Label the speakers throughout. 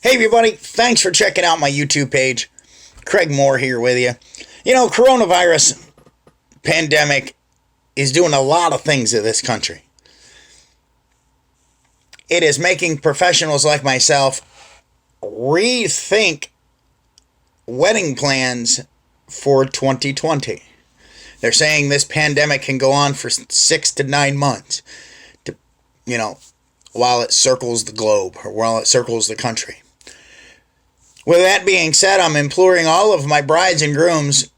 Speaker 1: Hey everybody, thanks for checking out my YouTube page. Craig Moore here with you. You know, coronavirus pandemic is doing a lot of things to this country. It is making professionals like myself rethink wedding plans for 2020. They're saying this pandemic can go on for 6 to 9 months, while it circles the globe or while it circles the country. With that being said, I'm imploring all of my brides and grooms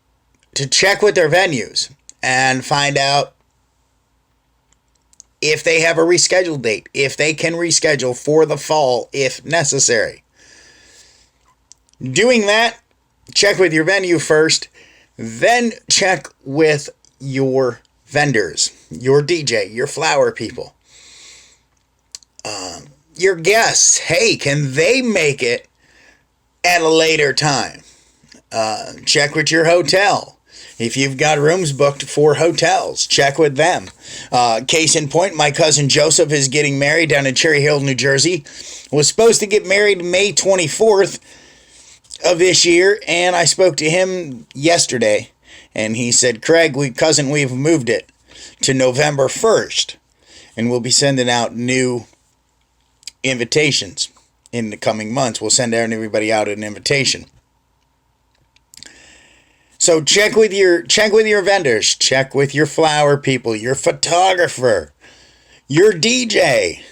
Speaker 1: to check with their venues and find out if they have a rescheduled date, if they can reschedule for the fall if necessary. Doing that, check with your venue first, then check with your vendors, your DJ, your flower people, your guests. Hey, can they make it at a later time? Check with your hotel. If you've got rooms booked for hotels, check with them. Case in point, my cousin Joseph is getting married down in Cherry Hill, New Jersey. Was supposed to get married May 24th of this year, and I spoke to him yesterday, and he said, Craig, we've moved it to November 1st, and we'll be sending out new invitations in the coming months. We'll send everybody out an invitation. So check with your vendors, check with your flower people, your photographer, your DJ.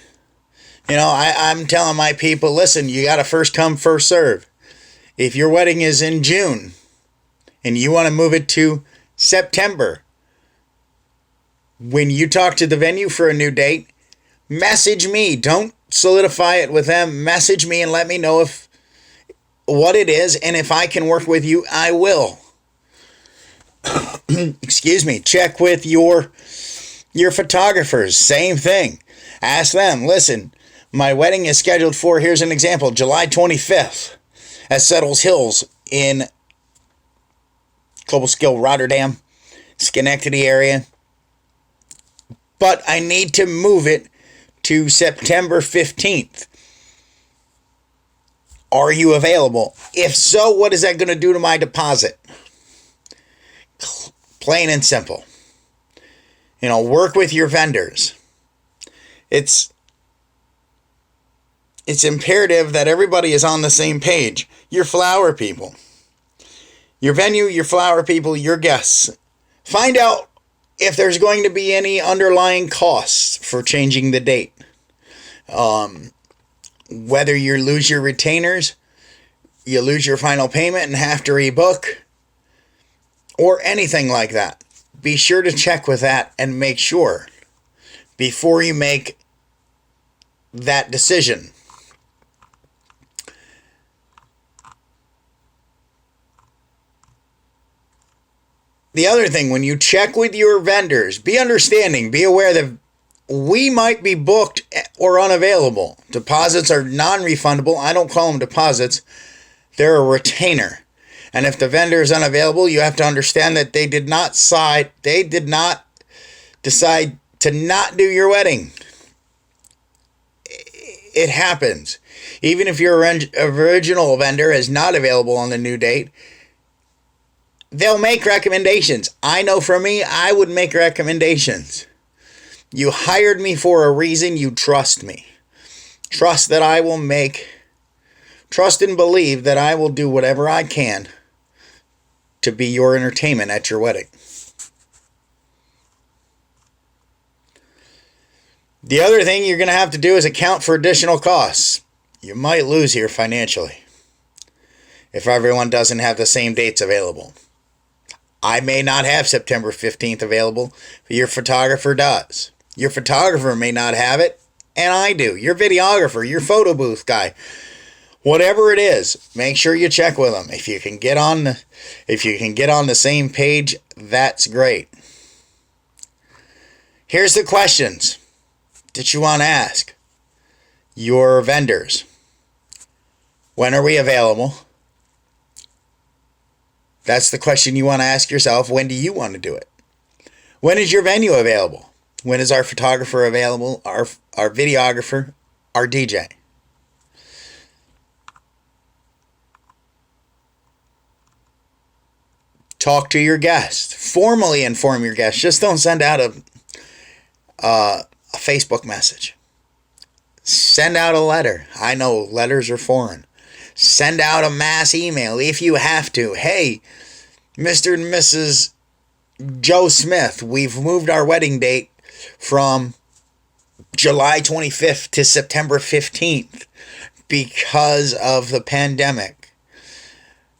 Speaker 1: I'm telling my people, listen, you got to first come, first serve. If your wedding is in June and you want to move it to September, when you talk to the venue for a new date, message me. Don't solidify it with them. Message me and let me know what it is, and if I can work with you, I will. Excuse me. Check with your photographers. Same thing. Ask them, listen, my wedding is scheduled for, here's an example, July 25th at Settles Hills in Cobleskill, Rotterdam, Schenectady area. But I need to move it to September 15th. Are you available? If so, what is that going to do to my deposit? Plain and simple. Work with your vendors. It's imperative that everybody is on the same page. Your flower people, your venue, your flower people, your guests. Find out if there's going to be any underlying costs for changing the date. Whether you lose your retainers, you lose your final payment and have to rebook, or anything like that. Be sure to check with that and make sure before you make that decision. The other thing, when you check with your vendors, be understanding, be aware that we might be booked or unavailable. Deposits are non-refundable. I don't call them deposits. They're a retainer. And if the vendor is unavailable, you have to understand that they did not decide to not do your wedding. It happens. Even if your original vendor is not available on the new date, they'll make recommendations. I know for me, I would make recommendations. You hired me for a reason. You trust me. Trust and believe that I will do whatever I can to be your entertainment at your wedding. The other thing you're going to have to do is account for additional costs. You might lose here financially if everyone doesn't have the same dates available. I may not have September 15th available, but your photographer does. Your photographer may not have it, and I do. Your videographer, your photo booth guy, whatever it is, make sure you check with them. If you can get on the same page, that's great. Here's the questions that you want to ask your vendors. When are we available? That's the question you want to ask yourself. When do you want to do it? When is your venue available? When is our photographer available? Our videographer? Our DJ? Talk to your guest. Formally inform your guest. Just don't send out a Facebook message. Send out a letter. I know letters are foreign. Send out a mass email if you have to. Hey, Mr. and Mrs. Joe Smith, we've moved our wedding date from July 25th to September 15th because of the pandemic.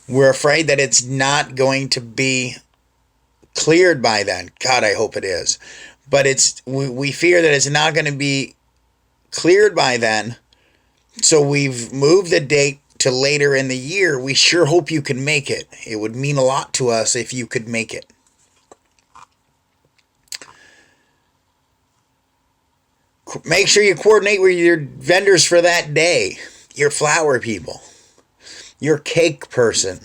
Speaker 1: We're afraid that it's not going to be cleared by then. God, I hope it is. But we fear that it's not going to be cleared by then. So we've moved the date to later in the year. We sure hope you can make it. It would mean a lot to us if you could make it. Make sure you coordinate with your vendors for that day. Your flower people. Your cake person.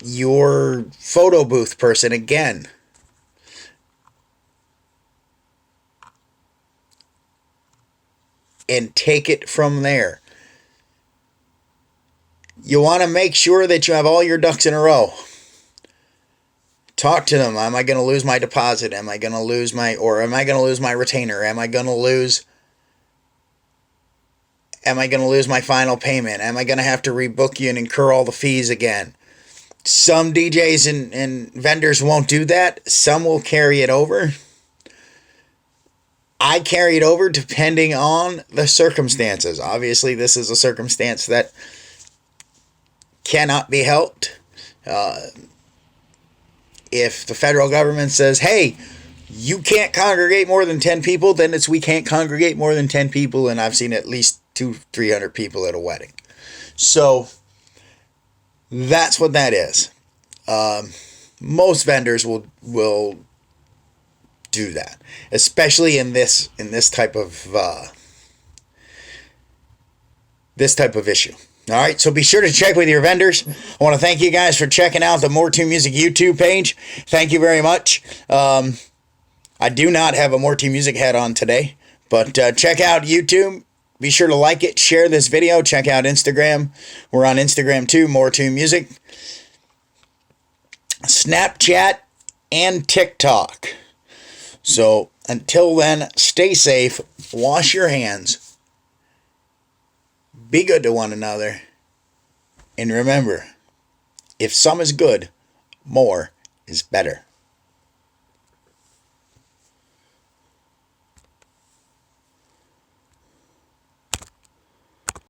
Speaker 1: Your photo booth person again. And take it from there. You want to make sure that you have all your ducks in a row. Talk to them. Am I going to lose my deposit? Am I going to lose my retainer? Am I going to lose my final payment? Am I going to have to rebook you and incur all the fees again? Some DJs and vendors won't do that. Some will carry it over. I carry it over depending on the circumstances. Obviously, this is a circumstance that cannot be helped. If the federal government says, hey, you can't congregate more than 10 people, then it's we can't congregate more than 10 people, and I've seen at least 200-300 people at a wedding. So that's what that is. Most vendors will do that, especially in this type of issue. All right, so be sure to check with your vendors. I want to thank you guys for checking out the More To Music YouTube page. Thank you very much. I do not have a More To Music hat on today, but check out YouTube. Be sure to like it, share this video. Check out Instagram. We're on Instagram too, More To Music. Snapchat and TikTok. So until then, stay safe, wash your hands, be good to one another, and remember, if some is good, more is better.